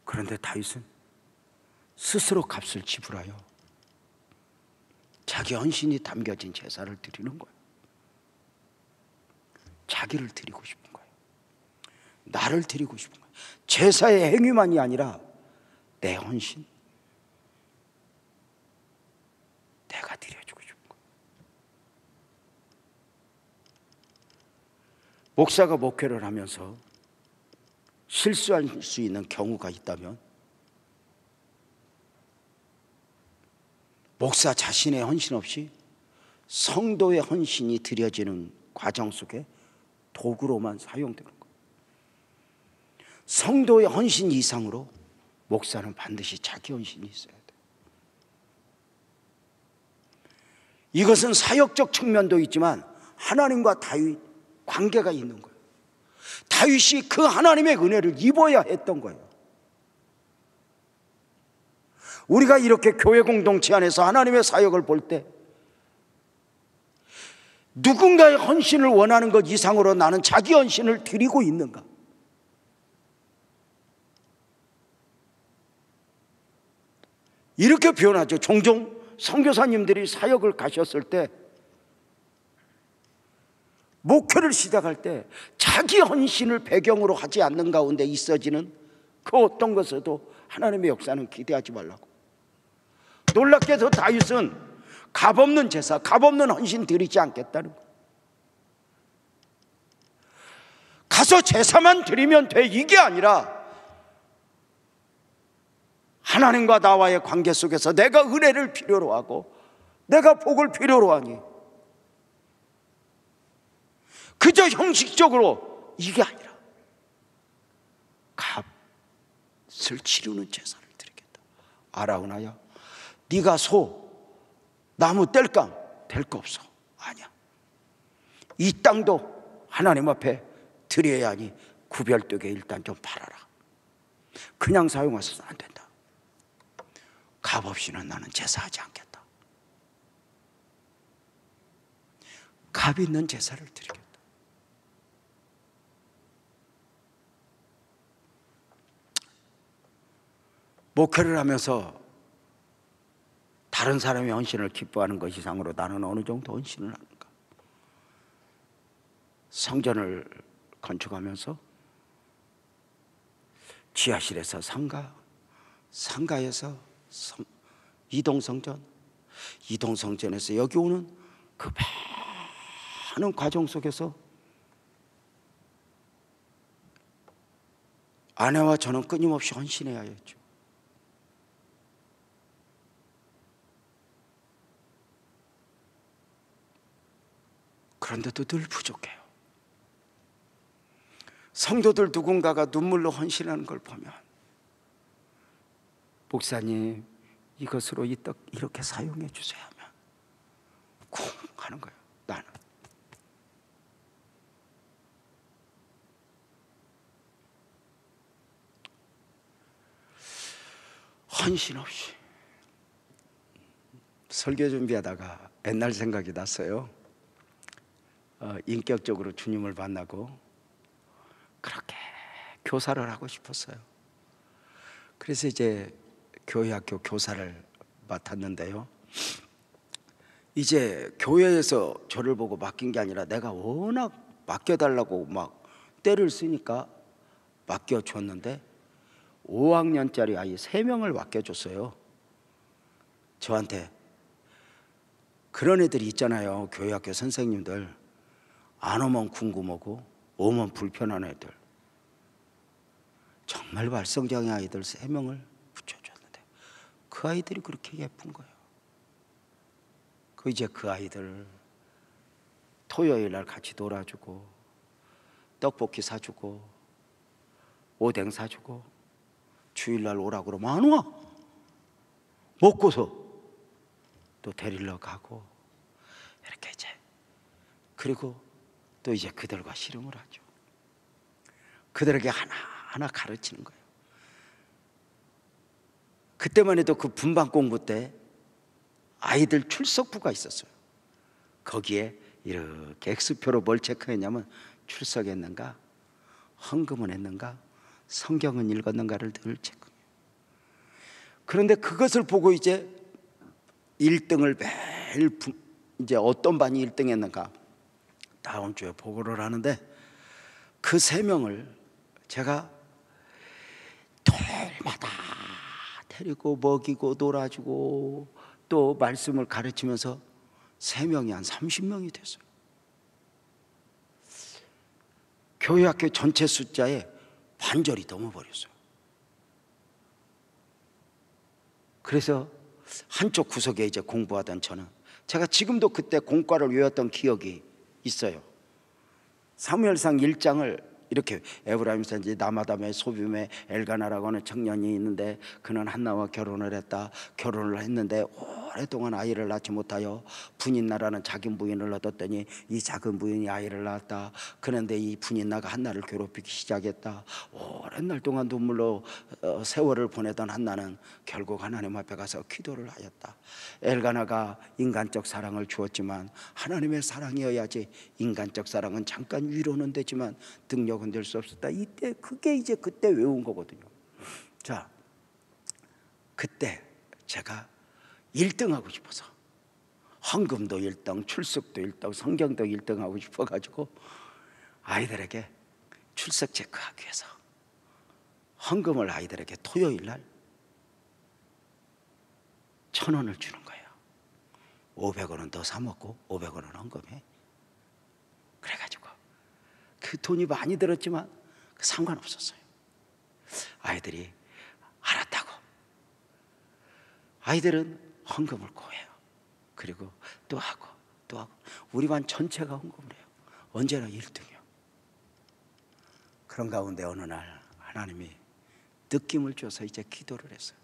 그런데 다윗은 스스로 값을 지불하여 자기 헌신이 담겨진 제사를 드리는 거예요. 자기를 드리고 싶은 거예요. 나를 드리고 싶은 거예요. 제사의 행위만이 아니라 내 헌신, 내가 드려주고 싶은 거예요. 목사가 목회를 하면서 실수할 수 있는 경우가 있다면 목사 자신의 헌신 없이 성도의 헌신이 드려지는 과정 속에 도구로만 사용되는 거예요. 성도의 헌신 이상으로 목사는 반드시 자기 헌신이 있어야 돼요. 이것은 사역적 측면도 있지만 하나님과 다윗 관계가 있는 거예요. 다윗이 그 하나님의 은혜를 입어야 했던 거예요. 우리가 이렇게 교회 공동체 안에서 하나님의 사역을 볼 때 누군가의 헌신을 원하는 것 이상으로 나는 자기 헌신을 드리고 있는가? 이렇게 표현하죠. 종종 선교사님들이 사역을 가셨을 때, 목회를 시작할 때 자기 헌신을 배경으로 하지 않는 가운데 있어지는 그 어떤 것에도 하나님의 역사는 기대하지 말라고. 놀랍게도 다윗은 값없는 제사, 값없는 헌신 드리지 않겠다는 거예요. 가서 제사만 드리면 돼, 이게 아니라 하나님과 나와의 관계 속에서 내가 은혜를 필요로 하고 내가 복을 필요로 하니 그저 형식적으로 이게 아니라 값을 치르는 제사를 드리겠다. 아라우나야, 네가 소, 나무 뗄감 될 거 없어. 아니야. 이 땅도 하나님 앞에 드려야 하니 구별되게 일단 좀 팔아라. 그냥 사용해서는 안 된다. 값 없이는 나는 제사하지 않겠다. 값 있는 제사를 드리겠다. 목회를 하면서 다른 사람의 헌신을 기뻐하는 것 이상으로 나는 어느 정도 헌신을 하는가? 성전을 건축하면서 지하실에서 상가, 상가에서 이동성전, 이동성전에서 여기 오는 그 많은 과정 속에서 아내와 저는 끊임없이 헌신해야 했죠. 그런데도 늘 부족해요. 성도들 누군가가 눈물로 헌신하는 걸 보면, 목사님 이것으로 이 떡 이렇게 사용해 주세요 하면 쿵 하는 거예요. 나는 헌신 없이 설교 준비하다가 옛날 생각이 났어요. 인격적으로 주님을 만나고 그렇게 교사를 하고 싶었어요. 그래서 이제 교회학교 교사를 맡았는데요, 이제 교회에서 저를 보고 맡긴 게 아니라 내가 워낙 맡겨달라고 막 때를 쓰니까 맡겨줬는데 5학년짜리 아이 3명을 맡겨줬어요. 저한테. 그런 애들이 있잖아요. 교회학교 선생님들 안 오면 궁금하고 오면 불편한 애들. 정말 발성장애 아이들 3명을 붙여줬는데 그 아이들이 그렇게 예쁜 거예요. 이제 그 아이들 토요일 날 같이 놀아주고 떡볶이 사주고 오뎅 사주고 주일날 오라고 그러면 안 와. 먹고서 또 데리러 가고 이렇게 이제, 그리고 또 이제 그들과 씨름을 하죠. 그들에게 하나하나 가르치는 거예요. 그때만 해도 그 분반 공부 때 아이들 출석부가 있었어요. 거기에 이렇게 X표로 뭘 체크했냐면 출석했는가, 헌금은 했는가, 성경은 읽었는가를 늘 체크해요. 그런데 그것을 보고 이제 1등을 매일 이제 어떤 반이 1등 했는가 다음 주에 보고를 하는데, 그 3명을 제가 토요일마다 데리고 먹이고 놀아주고 또 말씀을 가르치면서 3명이 한 30명이 됐어요. 교회학교 전체 숫자의 반절이 넘어버렸어요. 그래서 한쪽 구석에 이제 공부하던 저는, 제가 지금도 그때 공과를 외웠던 기억이 있어요. 사무엘상 1장을 이렇게, 에브라임에서 이제 나마담의 소빔의 엘가나라고 하는 청년이 있는데 그는 한나와 결혼을 했다. 결혼을 했는데 오랫동안 아이를 낳지 못하여 분인나라는 작은 부인을 얻었더니 이 작은 부인이 아이를 낳았다. 그런데 이 분인나가 한나를 괴롭히기 시작했다. 오랜 날 동안 눈물로 세월을 보내던 한나는 결국 하나님 앞에 가서 기도를 하였다. 엘가나가 인간적 사랑을 주었지만 하나님의 사랑이어야지. 인간적 사랑은 잠깐 위로는 되지만 능력은 될 수 없었다. 이때 그게 이제 그때 외운 거거든요. 자, 그때 제가 1등 하고 싶어서 헌금도 1등, 출석도 1등, 성경도 1등 하고 싶어가지고 아이들에게 출석 체크하기 위해서 헌금을 아이들에게 토요일 날 1,000원을 주는 거예요. 500원은 더 사 먹고 500원은 헌금해. 그래가지고 그 돈이 많이 들었지만 상관없었어요. 아이들이 알았다고. 아이들은 헌금을 고해요. 그리고 또 하고 또 하고. 우리 반 전체가 헌금을 해요. 언제나 1등이요. 그런 가운데 어느 날 하나님이 느낌을 줘서 이제 기도를 했어요.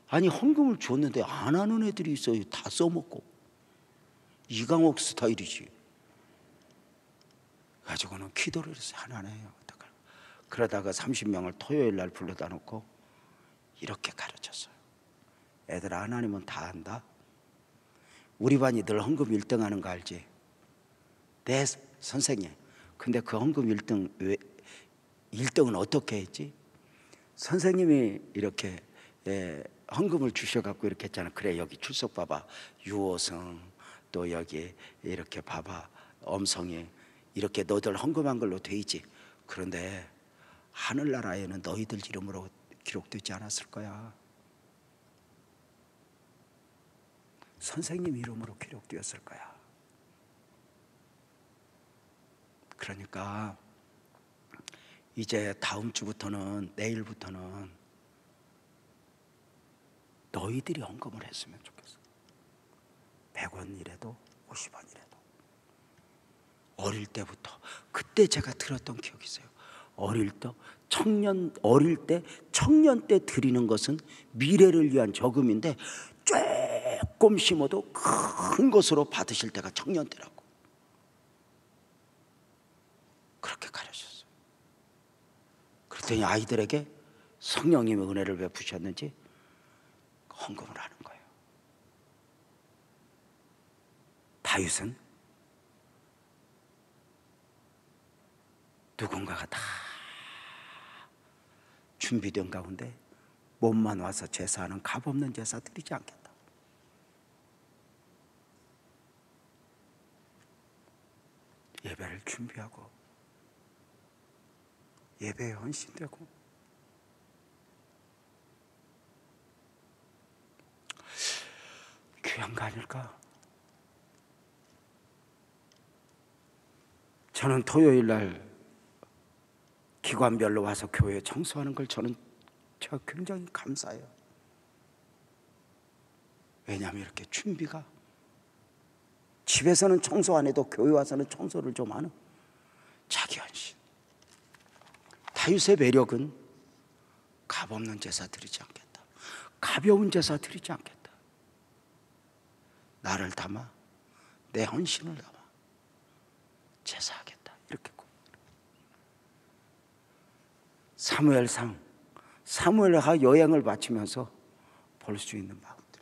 아니, 헌금을 줬는데 안 하는 애들이 있어요. 다 써먹고. 이강옥 스타일이지. 가지고는 기도를 했어요. 하나님, 어떡할까. 그러다가 30명을 토요일 날 불러다 놓고 이렇게 가르쳤어요. 애들아, 하나님은 다 안다. 우리 반이 늘 헌금 1등 하는 거 알지? 내 선생님. 근데 그 헌금 1등은 어떻게 했지? 선생님이 이렇게 헌금을 주셔갖고 이렇게 했잖아. 그래, 여기 출석 봐봐. 유호성, 또 여기 이렇게 봐봐. 엄성이. 이렇게 너희들 헌금한 걸로 돼 있지. 그런데 하늘나라에는 너희들 이름으로 기록되지 않았을 거야. 선생님 이름으로 기록되었을 거야. 그러니까 이제 다음 주부터는, 내일부터는 너희들이 헌금을 했으면 좋겠어. 100원이라도 50원이라도. 어릴 때부터. 그때 제가 들었던 기억이 있어요. 어릴 때 청년 때 드리는 것은 미래를 위한 저금인데 조금 심어도 큰 것으로 받으실 때가 청년 때라고. 그렇게 가르쳤어요. 그랬더니 아이들에게 성령님의 은혜를 베푸셨는지 헌금을 하는 거예요. 다윗은 누군가가 다 준비된 가운데 몸만 와서 제사하는 값없는 제사 드리지 않겠다. 예배를 준비하고 예배에 헌신되고. 귀한 거 아닐까? 저는 토요일 날 기관별로 와서 교회 청소하는 걸 제가 굉장히 감사해요. 왜냐하면 이렇게 준비가, 집에서는 청소 안 해도 교회 와서는 청소를 좀 하는 자기 헌신. 다윗의 매력은 값없는 제사 드리지 않겠다. 가벼운 제사 드리지 않겠다. 나를 담아, 내 헌신을 담아 제사하겠다. 이렇게. 사무엘하 여행을 마치면서 볼 수 있는 마음들.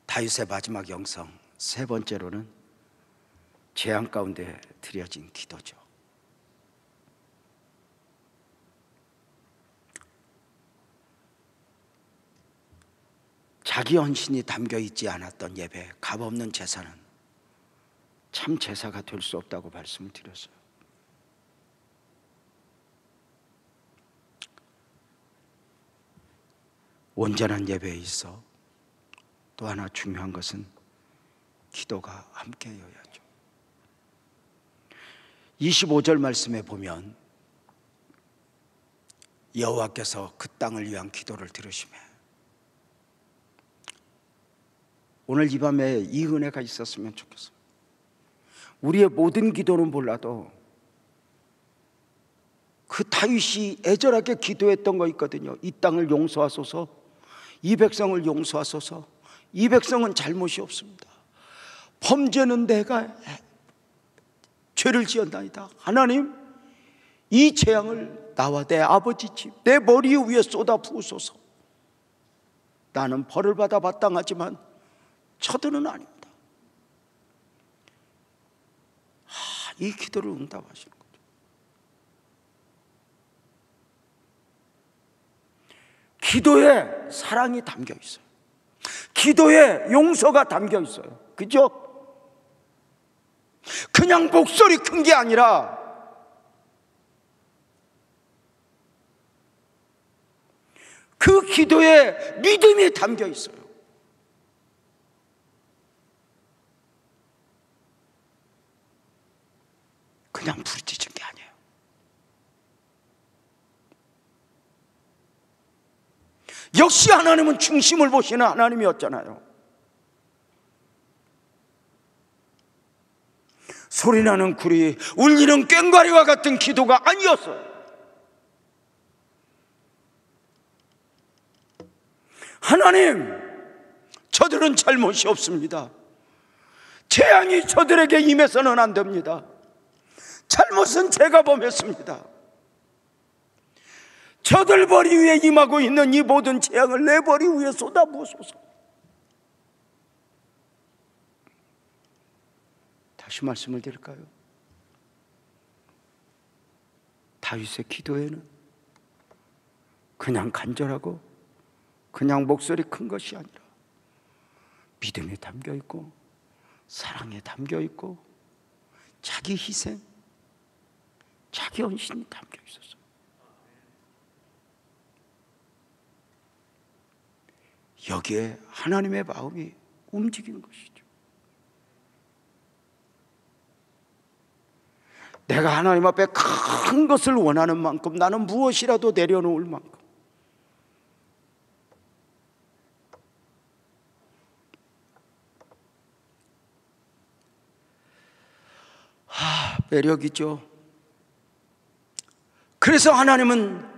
다윗의 마지막 영성, 세 번째로는 재앙 가운데 드려진 기도죠. 자기 헌신이 담겨 있지 않았던 예배, 값없는 제사는 참 제사가 될 수 없다고 말씀을 드렸어요. 온전한 예배에 있어 또 하나 중요한 것은 기도가 함께여야죠. 25절 말씀에 보면 여호와께서 그 땅을 위한 기도를 들으시매 오늘 이 밤에 이 은혜가 있었으면 좋겠어요. 우리의 모든 기도는 몰라도 그 다윗이 애절하게 기도했던 거 있거든요. 이 땅을 용서하소서, 이 백성을 용서하소서. 이 백성은 잘못이 없습니다. 범죄는 내가 죄를 지었나이다. 하나님, 이 재앙을 나와 내 아버지 집, 내 머리 위에 쏟아 부으소서. 나는 벌을 받아 마땅하지만 저들은 아닙니다. 이 기도를 응답하시는 거죠. 기도에 사랑이 담겨 있어요. 기도에 용서가 담겨 있어요. 그죠? 그냥 목소리 큰 게 아니라 그 기도에 믿음이 담겨 있어요. 그냥 부르짖은 게 아니에요. 역시 하나님은 중심을 보시는 하나님이었잖아요. 소리나는 구리, 울리는 꽹과리와 같은 기도가 아니었어요. 하나님, 저들은 잘못이 없습니다. 재앙이 저들에게 임해서는 안 됩니다. 잘못은 제가 범했습니다. 저들 머리 위에 임하고 있는 이 모든 재앙을 내 머리 위에 쏟아부으소서. 다시 말씀을 드릴까요? 다윗의 기도에는 그냥 간절하고 그냥 목소리 큰 것이 아니라 믿음이 담겨 있고 사랑에 담겨 있고 자기 희생, 자기 헌신이 담겨 있었어요. 여기에 하나님의 마음이 움직인 것이죠. 내가 하나님 앞에 큰 것을 원하는 만큼 나는 무엇이라도 내려놓을 만큼 매력이죠. 그래서 하나님은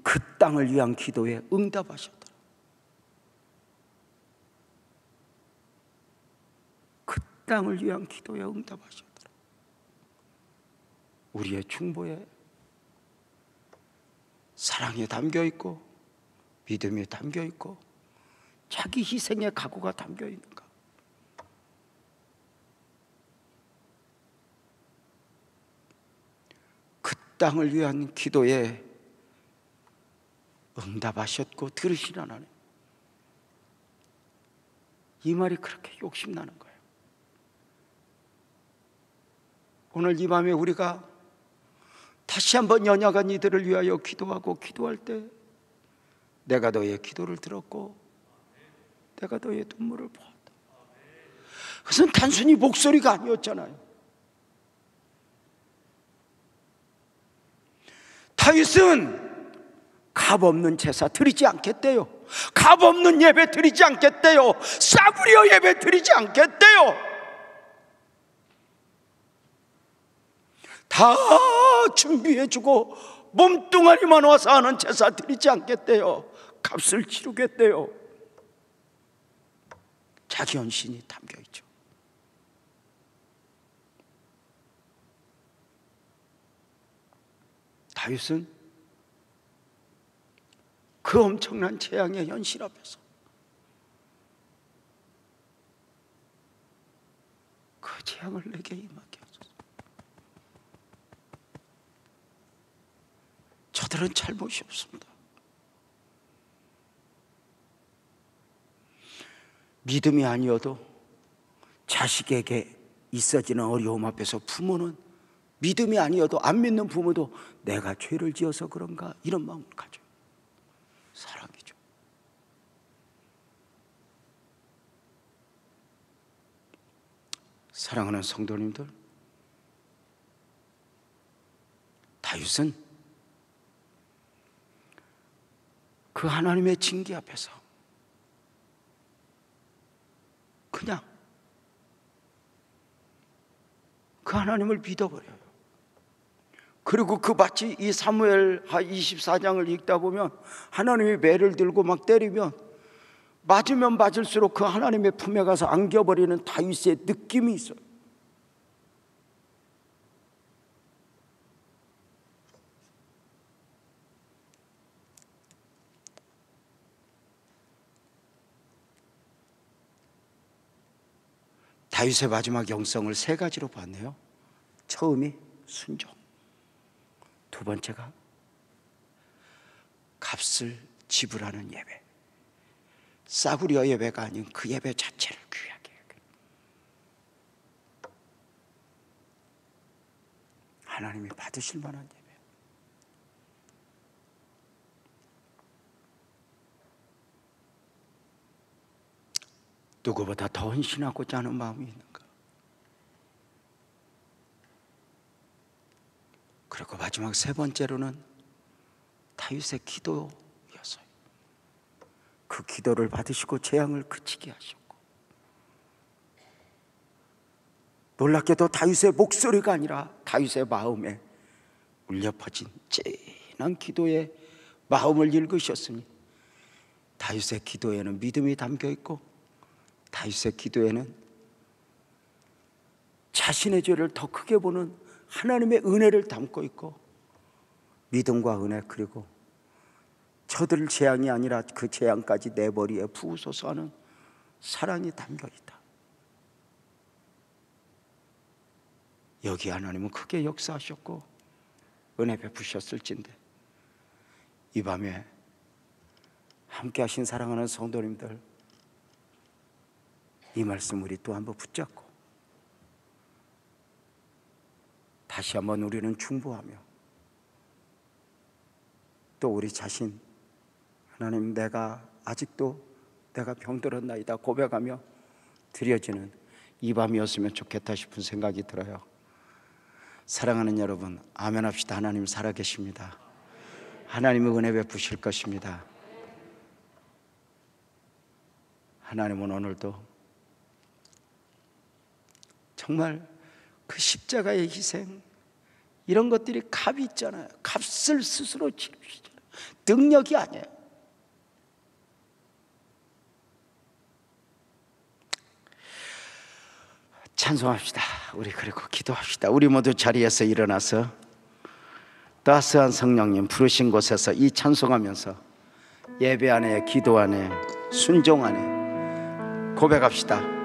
그 땅을 위한 기도에 응답하셨다. 그 땅을 위한 기도에 응답하셨다. 우리의 충보에 사랑이 담겨 있고 믿음이 담겨 있고 자기 희생의 각오가 담겨 있는가? 그 땅을 위한 기도에 응답하셨고 들으시는 하나님, 이 말이 그렇게 욕심나는 거예요. 오늘 이 밤에 우리가 다시 한번 연약한 이들을 위하여 기도하고 기도할 때 내가 너의 기도를 들었고 내가 너의 눈물을 보았다. 그것은 단순히 목소리가 아니었잖아요. 다윗은 값없는 제사 드리지 않겠대요. 값없는 예배 드리지 않겠대요. 싸구려 예배 드리지 않겠대요. 다 준비해주고 몸뚱아리만 와서 하는 제사 드리지 않겠대요. 값을 치르겠대요. 자기 헌신이 담겨있죠. 다윗은 그 엄청난 재앙의 현실 앞에서 그 재앙을 내게 임하게 하소서. 저들은 잘못이 없습니다. 믿음이 아니어도 자식에게 있어지는 어려움 앞에서 부모는, 믿음이 아니어도 안 믿는 부모도 내가 죄를 지어서 그런가 이런 마음을 가져요. 사랑이죠. 사랑하는 성도님들, 다윗은 그 하나님의 징계 앞에서 그냥 그 하나님을 믿어버려요. 그리고 그 마치 이 사무엘 24장을 읽다 보면 하나님이 매를 들고 막 때리면 맞으면 맞을수록 그 하나님의 품에 가서 안겨버리는 다윗의 느낌이 있어요. 다윗의 마지막 영성을 세 가지로 봤네요. 처음이 순종, 두 번째가 값을 지불하는 예배, 싸구려 예배가 아닌 그 예배 자체를 귀하게 하나님이 받으실 만한 예배. 누구보다 더 헌신하고자 하는 마음이 있는가? 그리고 마지막 세 번째로는 다윗의 기도였어요. 그 기도를 받으시고 재앙을 그치게 하셨고, 놀랍게도 다윗의 목소리가 아니라 다윗의 마음에 울려 퍼진 진한 기도의 마음을 읽으셨으니 다윗의 기도에는 믿음이 담겨 있고, 다윗의 기도에는 자신의 죄를 더 크게 보는 하나님의 은혜를 담고 있고, 믿음과 은혜, 그리고 저들 재앙이 아니라 그 재앙까지 내 머리에 부으소서 하는 사랑이 담겨 있다. 여기 하나님은 크게 역사하셨고 은혜 베푸셨을진데, 이 밤에 함께 하신 사랑하는 성도님들, 이 말씀 우리 또 한번 붙잡고 다시 한번 우리는 중보하며, 또 우리 자신, 하나님 내가 아직도 내가 병들었나이다 고백하며 드려지는 이 밤이었으면 좋겠다 싶은 생각이 들어요. 사랑하는 여러분, 아멘 합시다. 하나님 살아계십니다. 하나님의 은혜 베푸실 것입니다. 하나님은 오늘도 정말 그 십자가의 희생, 이런 것들이 값이 있잖아요. 값을 스스로 치르시잖아요. 능력이 아니에요. 찬송합시다. 우리 그리고 기도합시다. 우리 모두 자리에서 일어나서 따스한 성령님 부르신 곳에서 이 찬송하면서 예배 안에, 기도 안에, 순종 안에 고백합시다.